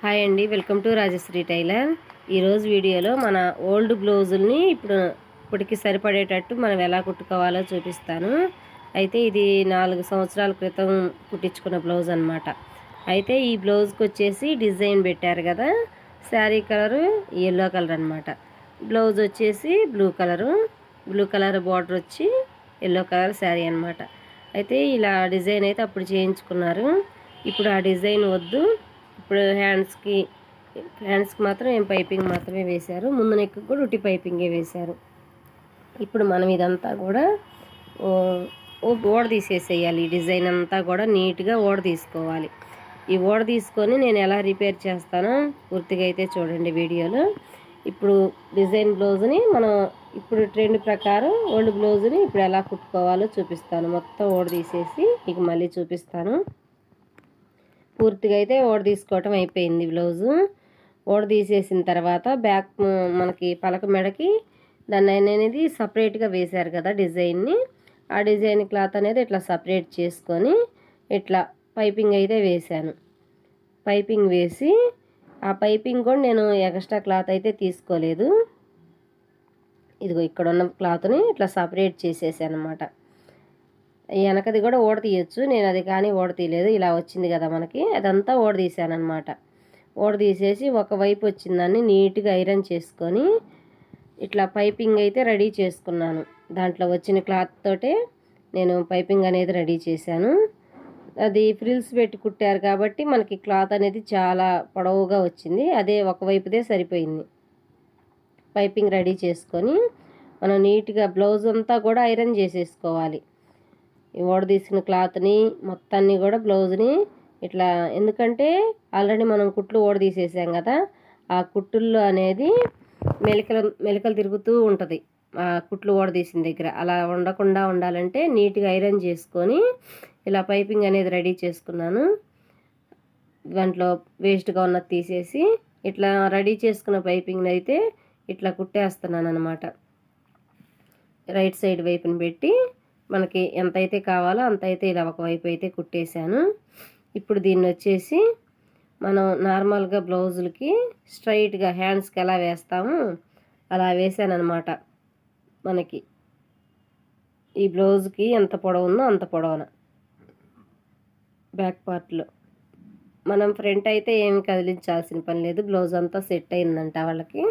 Hi అండి, welcome to Rajshri tailor. ఈరోజు వీడియోలో మన ఓల్డ్ బ్లౌజుల్ని ఇప్పటికి సరిపడేటట్టు మనం ఎలా కుట్టుకోవాలో చూపిస్తాను. అయితే ఇది 4 సంవత్సరాల క్రితం కుట్టించుకున్న బ్లౌజ్ అనమాట. అయితే ఈ బ్లౌజ్కి వచ్చేసి డిజైన్ పెట్టారు కదా, శారీ కలరు ఎల్లో కలర్ అనమాట. బ్లౌజ్ వచ్చేసి బ్లూ కలర్ బార్డర్ వచ్చి ఎల్లో కలర్ శారీ అనమాట. అయితే ఇలా డిజైన్ అయితే అప్పుడు చేయించుకున్నారు. ఇప్పుడు ఆ డిజైన్ వద్దు, ఇప్పుడు హ్యాండ్స్కి మాత్రం ఏం పైపింగ్ మాత్రమే వేశారు. ముందు నెక్ కూడా ఉట్టి పైపింగే వేశారు. ఇప్పుడు మనం ఇదంతా కూడా ఓడ తీసేసేయాలి. ఈ డిజైన్ అంతా కూడా నీట్గా ఓడ తీసుకోవాలి. ఈ ఓడ తీసుకొని నేను ఎలా రిపేర్ చేస్తానో పూర్తిగా అయితే చూడండి వీడియోలో. ఇప్పుడు డిజైన్ బ్లౌజ్ని మనం ఇప్పుడు ట్రెండ్ ప్రకారం ఓల్డ్ బ్లౌజ్ని ఇప్పుడు ఎలా కుట్టుకోవాలో చూపిస్తాను. మొత్తం ఓడ తీసేసి మీకు మళ్ళీ చూపిస్తాను. పూర్తిగా అయితే ఓడ తీసుకోవటం అయిపోయింది. బ్లౌజు ఓడ తీసేసిన తర్వాత బ్యాక్ మనకి పలక మెడకి దాన్ని అనేది సపరేట్గా వేశారు కదా డిజైన్ని. ఆ డిజైన్ క్లాత్ అనేది ఇట్లా సపరేట్ చేసుకొని ఇట్లా పైపింగ్ అయితే వేశాను. పైపింగ్ వేసి ఆ పైపింగ్ కూడా నేను ఎక్స్ట్రా క్లాత్ అయితే తీసుకోలేదు. ఇదిగో ఇక్కడ ఉన్న క్లాత్ని ఇట్లా సపరేట్ చేసేసాను అనమాట. వెనకది కూడా ఓడ తీయచ్చు, నేను అది కానీ ఓడ తీయలేదు. ఇలా వచ్చింది కదా మనకి, అదంతా ఓడ తీసాను అనమాట. ఓడ తీసేసి ఒకవైపు వచ్చిందాన్ని నీట్గా ఐరన్ చేసుకొని ఇట్లా పైపింగ్ అయితే రెడీ చేసుకున్నాను. దాంట్లో వచ్చిన క్లాత్ తోటే నేను పైపింగ్ అనేది రెడీ చేశాను. అది ఫ్రిల్స్ పెట్టి కుట్టారు కాబట్టి మనకి క్లాత్ అనేది చాలా పొడవుగా వచ్చింది. అదే ఒకవైపుదే సరిపోయింది. పైపింగ్ రెడీ చేసుకొని మనం నీట్గా బ్లౌజ్ అంతా కూడా ఐరన్ చేసేసుకోవాలి. ఈ ఓడ తీసిన క్లాత్ని మొత్తాన్ని కూడా బ్లౌజ్ని ఇట్లా, ఎందుకంటే ఆల్రెడీ మనం కుట్లు ఓడ తీసేసాం కదా, ఆ కుట్టుల్లో అనేది మెలికలు తిరుగుతూ ఉంటుంది ఆ కుట్లు ఓడ తీసిన దగ్గర. అలా ఉండకుండా ఉండాలంటే నీట్గా ఐరన్ చేసుకొని ఇలా పైపింగ్ అనేది రెడీ చేసుకున్నాను. దాంట్లో వేస్ట్గా ఉన్నది తీసేసి ఇట్లా రెడీ చేసుకున్న పైపింగ్ని అయితే ఇట్లా కుట్టేస్తున్నాను అనమాట. రైట్ సైడ్ వైపుని పెట్టి మనకి ఎంతైతే కావాలో అంతైతే ఇలా ఒకవైపు అయితే కుట్టేశాను. ఇప్పుడు దీన్ని వచ్చేసి మనం నార్మల్గా బ్లౌజులకి స్ట్రైట్గా హ్యాండ్స్కి ఎలా వేస్తాము అలా వేసాను అనమాట. మనకి ఈ బ్లౌజ్కి ఎంత పొడవు ఉందో అంత పొడవున బ్యాక్ పార్ట్లో మనం ఫ్రంట్ అయితే ఏమి కదిలించాల్సిన పని లేదు. బ్లౌజ్ అంతా సెట్ అయిందంట వాళ్ళకి,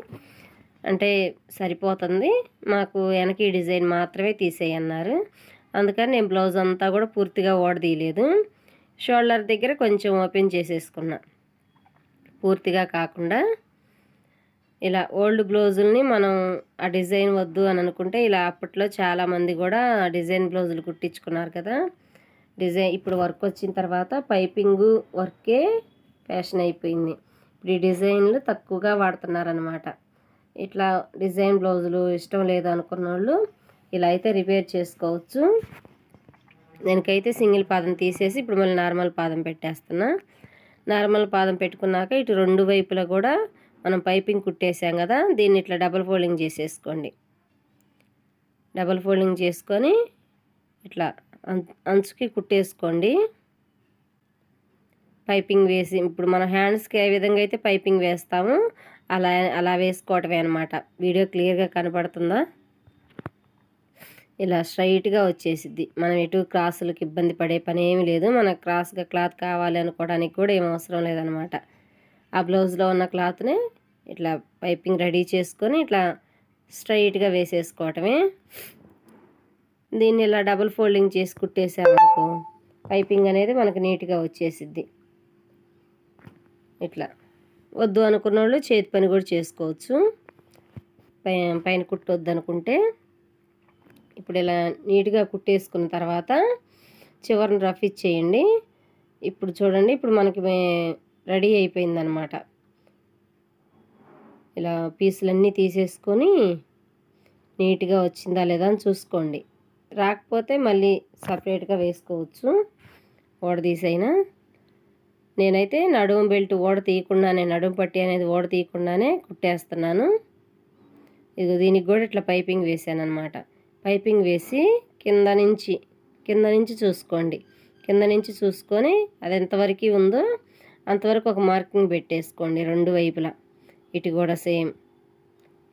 అంటే సరిపోతుంది, మాకు వెనక ఈ డిజైన్ మాత్రమే తీసేయన్నారు. అందుకని నేను బ్లౌజ్ అంతా కూడా పూర్తిగా ఓడ తీయలేదు. షోల్డర్ దగ్గర కొంచెం ఓపెన్ చేసేసుకున్నా, పూర్తిగా కాకుండా. ఇలా ఓల్డ్ బ్లౌజుల్ని మనం ఆ డిజైన్ వద్దు అని అనుకుంటే ఇలా అప్పట్లో చాలామంది కూడా డిజైన్ బ్లౌజులు కుట్టించుకున్నారు కదా. డిజైన్ ఇప్పుడు వర్క్ వచ్చిన తర్వాత పైపింగు వర్కే ఫ్యాషన్ అయిపోయింది. ఇప్పుడు ఈ డిజైన్లు తక్కువగా వాడుతున్నారనమాట. ఇట్లా డిజైన్ బ్లౌజులు ఇష్టం లేదు అనుకున్న వాళ్ళు ఇలా అయితే రిపేర్ చేసుకోవచ్చు. దానికైతే సింగిల్ పాదం తీసేసి ఇప్పుడు మళ్ళీ నార్మల్ పాదం పెట్టేస్తున్నా. నార్మల్ పాదం పెట్టుకున్నాక ఇటు రెండు వైపులా కూడా మనం పైపింగ్ కుట్టేసాం కదా, దీన్ని ఇట్లా డబుల్ ఫోల్డింగ్ చేసేసుకోండి. డబుల్ ఫోల్డింగ్ చేసుకొని ఇట్లా అంచుకి కుట్టేసుకోండి. పైపింగ్ వేసి ఇప్పుడు మన హ్యాండ్స్కి ఏ విధంగా అయితే పైపింగ్ వేస్తామో అలా వేసుకోవటమే అనమాట. వీడియో క్లియర్గా కనపడుతుందా? ఇలా స్ట్రైట్గా వచ్చేసిద్ది. మనం ఎటు క్రాసులకు ఇబ్బంది పడే పని ఏమి లేదు. మనకు క్రాస్గా క్లాత్ కావాలి అనుకోవడానికి కూడా ఏం అవసరం లేదనమాట. ఆ బ్లౌజ్లో ఉన్న క్లాత్ని ఇట్లా పైపింగ్ రెడీ చేసుకొని ఇట్లా స్ట్రైట్గా వేసేసుకోవటమే. దీన్ని ఇలా డబుల్ ఫోల్డింగ్ చేసి కుట్టేసామనుకో పైపింగ్ అనేది మనకు నీట్గా వచ్చేసిద్ది. ఇట్లా వద్దు అనుకున్న వాళ్ళు చేతి పని కూడా చేసుకోవచ్చు. పైన కుట్టొద్దు అనుకుంటే ఇప్పుడు ఇలా నీట్గా కుట్టేసుకున్న తర్వాత చివరిని రఫ్ ఇచ్చేయండి. ఇప్పుడు చూడండి, ఇప్పుడు మనకి రెడీ అయిపోయిందనమాట. ఇలా పీసులన్నీ తీసేసుకొని నీట్గా వచ్చిందా లేదా అని చూసుకోండి. రాకపోతే మళ్ళీ సపరేట్గా వేసుకోవచ్చు ఓడ తీసైనా. నేనైతే నడుము బెల్ట్ ఓడ తీయకుండానే, నడుము పట్టి అనేది ఓడ తీయకుండానే కుట్టేస్తున్నాను. ఇది దీనికి కూడా ఇట్లా పైపింగ్ వేసాను అనమాట. పైపింగ్ వేసి కింద నుంచి చూసుకోండి. కింద నుంచి చూసుకొని అది ఎంతవరకు ఉందో అంతవరకు ఒక మార్కింగ్ పెట్టేసుకోండి రెండు వైపులా. ఇటు కూడా సేమ్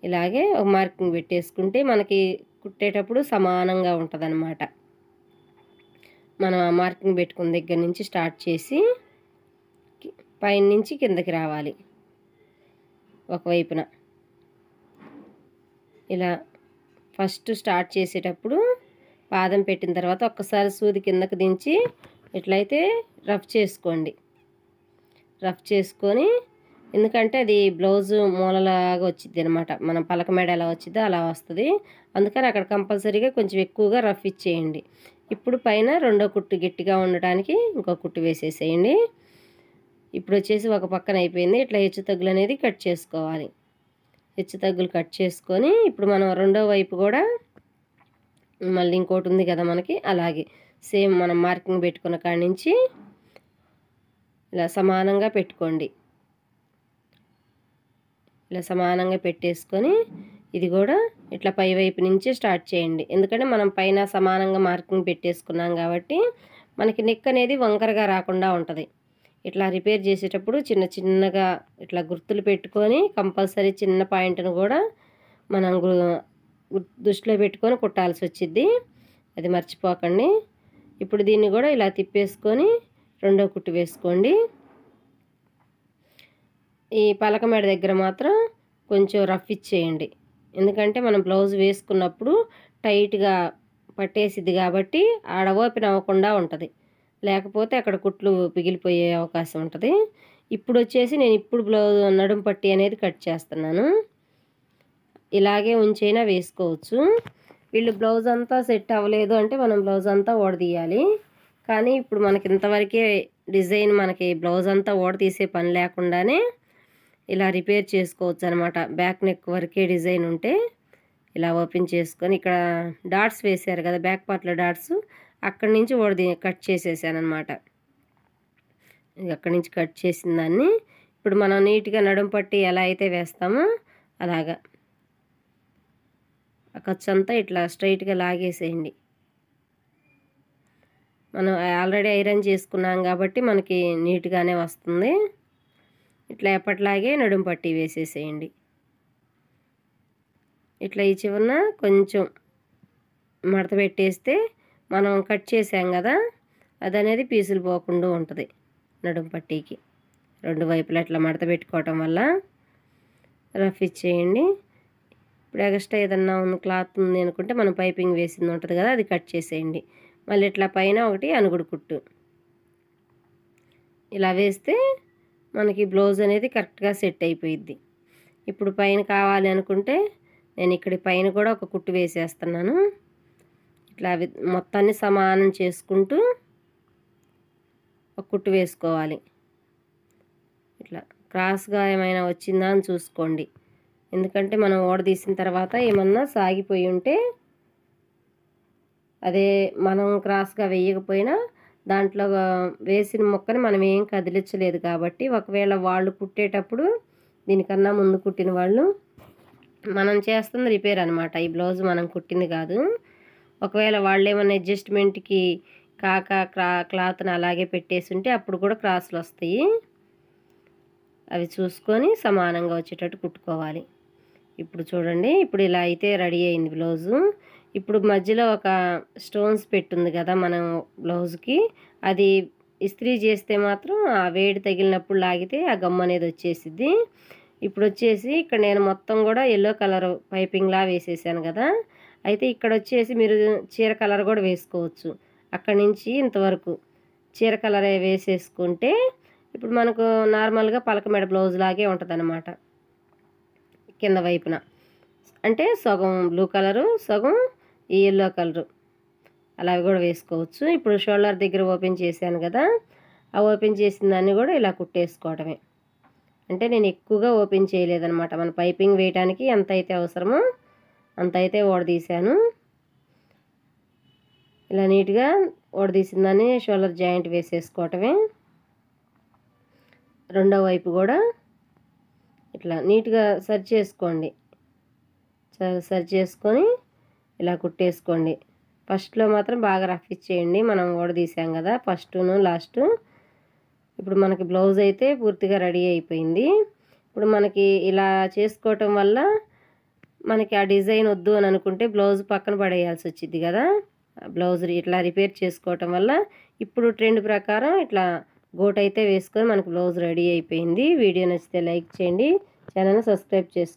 ఇలాగే ఒక మార్కింగ్ పెట్టేసుకుంటే మనకి కుట్టేటప్పుడు సమానంగా ఉంటుందన్నమాట. మనం ఆ మార్కింగ్ పెట్టుకున్న దగ్గర నుంచి స్టార్ట్ చేసి పైన నుంచి కిందకి రావాలి ఒకవైపున. ఇలా ఫస్ట్ స్టార్ట్ చేసేటప్పుడు పాదం పెట్టిన తర్వాత ఒక్కసారి సూది కిందకి దించి ఇట్లయితే రఫ్ చేసుకోండి. రఫ్ చేసుకొని, ఎందుకంటే అది బ్లౌజు మూలలాగా వచ్చింది అనమాట, మనం పలక మెడ ఎలా వచ్చిందో అలా వస్తుంది. అందుకని అక్కడ కంపల్సరీగా కొంచెం ఎక్కువగా రఫ్ ఇచ్చేయండి. ఇప్పుడు పైన రెండో కుట్టు గట్టిగా ఉండటానికి ఇంకో కుట్టు వేసేసేయండి. ఇప్పుడు వచ్చేసి ఒక పక్కన అయిపోయింది. ఇట్లా హెచ్చు తగ్గులు అనేది కట్ చేసుకోవాలి. హెచ్చు తగ్గులు కట్ చేసుకొని ఇప్పుడు మనం రెండో వైపు కూడా మళ్ళీ ఇంకోటి ఉంది కదా మనకి, అలాగే సేమ్ మనం మార్కింగ్ పెట్టుకున్న కాడి నుంచి ఇలా సమానంగా పెట్టుకోండి. ఇలా సమానంగా పెట్టేసుకొని ఇది కూడా ఇట్లా పై వైపు నుంచి స్టార్ట్ చేయండి. ఎందుకంటే మనం పైన సమానంగా మార్కింగ్ పెట్టేసుకున్నాం కాబట్టి మనకి నెక్ అనేది వంకరగా రాకుండా ఉంటుంది. ఇట్లా రిపేర్ చేసేటప్పుడు చిన్న చిన్నగా ఇట్లా గుర్తులు పెట్టుకొని కంపల్సరీ చిన్న పాయింట్ను కూడా మనం దృష్టిలో పెట్టుకొని కుట్టాల్సి వచ్చింది, అది మర్చిపోకండి. ఇప్పుడు దీన్ని కూడా ఇలా తిప్పేసుకొని రెండో కుట్టు వేసుకోండి. ఈ పలక మెడ దగ్గర మాత్రం కొంచెం రఫ్ ఇచ్చేయండి, ఎందుకంటే మనం బ్లౌజ్ వేసుకున్నప్పుడు టైట్గా పట్టేసిద్ది కాబట్టి ఆడ ఓపెన్ అవ్వకుండా ఉంటుంది, లేకపోతే అక్కడ కుట్లు పిగిలిపోయే అవకాశం ఉంటుంది. ఇప్పుడు వచ్చేసి నేను ఇప్పుడు బ్లౌజ్ నడుం పట్టి అనేది కట్ చేస్తున్నాను. ఇలాగే ఉంచైనా వేసుకోవచ్చు. వీళ్ళు బ్లౌజ్ అంతా సెట్ అవ్వలేదు అంటే మనం బ్లౌజ్ అంతా ఓడదీయాలి. కానీ ఇప్పుడు మనకి ఇంతవరకే డిజైన్, మనకి బ్లౌజ్ అంతా ఓడతీసే పని లేకుండానే ఇలా రిపేర్ చేసుకోవచ్చు అనమాట. బ్యాక్ నెక్ వరకే డిజైన్ ఉంటే ఇలా ఓపెన్ చేసుకొని ఇక్కడ డాట్స్ వేసారు కదా బ్యాక్ పార్ట్లో డాట్స్, అక్కడి నుంచి కట్ చేసేసాను అనమాట. అక్కడి నుంచి కట్ చేసిన దాన్ని ఇప్పుడు మనం నీట్గా నడుం పట్టి ఎలా అయితే వేస్తామో అలాగా ఆ ఖర్చు అంతా ఇట్లా స్ట్రైట్గా లాగేసేయండి. మనం ఆల్రెడీ ఐరన్ చేసుకున్నాం కాబట్టి మనకి నీట్గానే వస్తుంది. ఇట్లా ఎప్పటిలాగే నడుం పట్టి వేసేసేయండి. ఇట్లా ఈ చివరన కొంచెం మడత పెట్టేస్తే మనం కట్ చేసాం కదా, అది అనేది పీసులు పోకుండా ఉంటుంది నడుం పట్టీకి. రెండు వైపులా ఇట్లా మడత పెట్టుకోవటం వల్ల రఫ్ ఇచ్చేయండి. ఇప్పుడు ఎక్స్ట్రా ఏదన్నా క్లాత్ ఉంది అనుకుంటే మనం పైపింగ్ వేసింది ఉంటుంది కదా, అది కట్ చేసేయండి. మళ్ళీ ఇట్లా పైన ఒకటి అనుగుడు కుట్టు ఇలా వేస్తే మనకి బ్లౌజ్ అనేది కరెక్ట్గా సెట్ అయిపోయిద్ది. ఇప్పుడు పైన కావాలి అనుకుంటే నేను ఇక్కడ పైన కూడా ఒక కుట్టు వేసేస్తున్నాను. ఇట్లా మొత్తాన్ని సమానం చేసుకుంటూ ఒక కుట్టు వేసుకోవాలి. ఇట్లా క్రాస్గా ఏమైనా వచ్చిందా అని చూసుకోండి, ఎందుకంటే మనం ఓడదీసిన తర్వాత ఏమన్నా సాగిపోయి ఉంటే అదే మనం క్రాస్గా వేయకపోయినా దాంట్లో వేసిన ముక్కని మనం ఏం కదిలించలేదు కాబట్టి, ఒకవేళ వాళ్ళు కుట్టేటప్పుడు దీనికన్నా ముందు కుట్టిన వాళ్ళు, మనం చేస్తుంది రిపేర్ అనమాట, ఈ బ్లౌజ్ మనం కుట్టింది కాదు. ఒకవేళ వాళ్ళు ఏమన్నా అడ్జస్ట్మెంట్కి క్లాత్ని అలాగే పెట్టేసి ఉంటే అప్పుడు కూడా క్రాస్లు వస్తాయి. అవి చూసుకొని సమానంగా వచ్చేటట్టు కుట్టుకోవాలి. ఇప్పుడు చూడండి, ఇప్పుడు ఇలా అయితే రెడీ అయింది బ్లౌజు. ఇప్పుడు మధ్యలో ఒక స్టోన్స్ పెట్టుంది కదా మనం బ్లౌజ్కి, అది ఇస్త్రీ చేస్తే మాత్రం ఆ వేడి తగిలినప్పుడు లాగితే ఆ గమ్ అనేది వచ్చేసిద్ది. ఇప్పుడు వచ్చేసి ఇక్కడ నేను మొత్తం కూడా ఎల్లో కలర్ పైపింగ్లా వేసేసాను కదా, అయితే ఇక్కడ వచ్చేసి మీరు చీర కలర్ కూడా వేసుకోవచ్చు. అక్కడి నుంచి ఇంతవరకు చీర కలర్ వేసేసుకుంటే ఇప్పుడు మనకు నార్మల్గా పలక మెడ బ్లౌజ్ లాగే ఉంటుంది అన్నమాట. కింద వైపున అంటే సగం బ్లూ కలరు, సగం ఈ ఎల్లో కలరు అలా కూడా వేసుకోవచ్చు. ఇప్పుడు షోల్డర్ దగ్గర ఓపెన్ చేశాను కదా, ఆ ఓపెన్ చేసిన దాన్ని కూడా ఇలా కుట్టేసుకోవడమే. అంటే నేను ఎక్కువగా ఓపెన్ చేయలేదన్నమాట, మన పైపింగ్ వేయడానికి ఎంత అయితే అవసరమో అంత అయితే ఓడదీశాను. ఇలా నీట్గా ఓడదీసిన దాన్ని షోల్డర్ జాయింట్ వేసేసుకోవటమే. రెండో వైపు కూడా ఇట్లా నీట్గా సరి చేసుకోండి. సరి చేసుకొని ఇలా కుట్టేసుకోండి. ఫస్ట్లో మాత్రం బాగా రఫ్ ఇచ్చేయండి, మనం ఓడదీసాం కదా ఫస్టును లాస్ట్. ఇప్పుడు మనకి బ్లౌజ్ అయితే పూర్తిగా రెడీ అయిపోయింది. ఇప్పుడు మనకి ఇలా చేసుకోవటం వల్ల మనకి ఆ డిజైన్ వద్దు అని అనుకుంటే బ్లౌజ్ పక్కన పడేయాల్సి వచ్చింది కదా. బ్లౌజ్ ఇట్లా రిపేర్ చేసుకోవటం వల్ల ఇప్పుడు ట్రెండ్ ప్రకారం ఇట్లా గోట్ అయితే వేసుకొని మనకు బ్లౌజ్ రెడీ అయిపోయింది. వీడియో నచ్చితే లైక్ చేయండి, ఛానల్ని సబ్స్క్రైబ్ చేసుకోండి.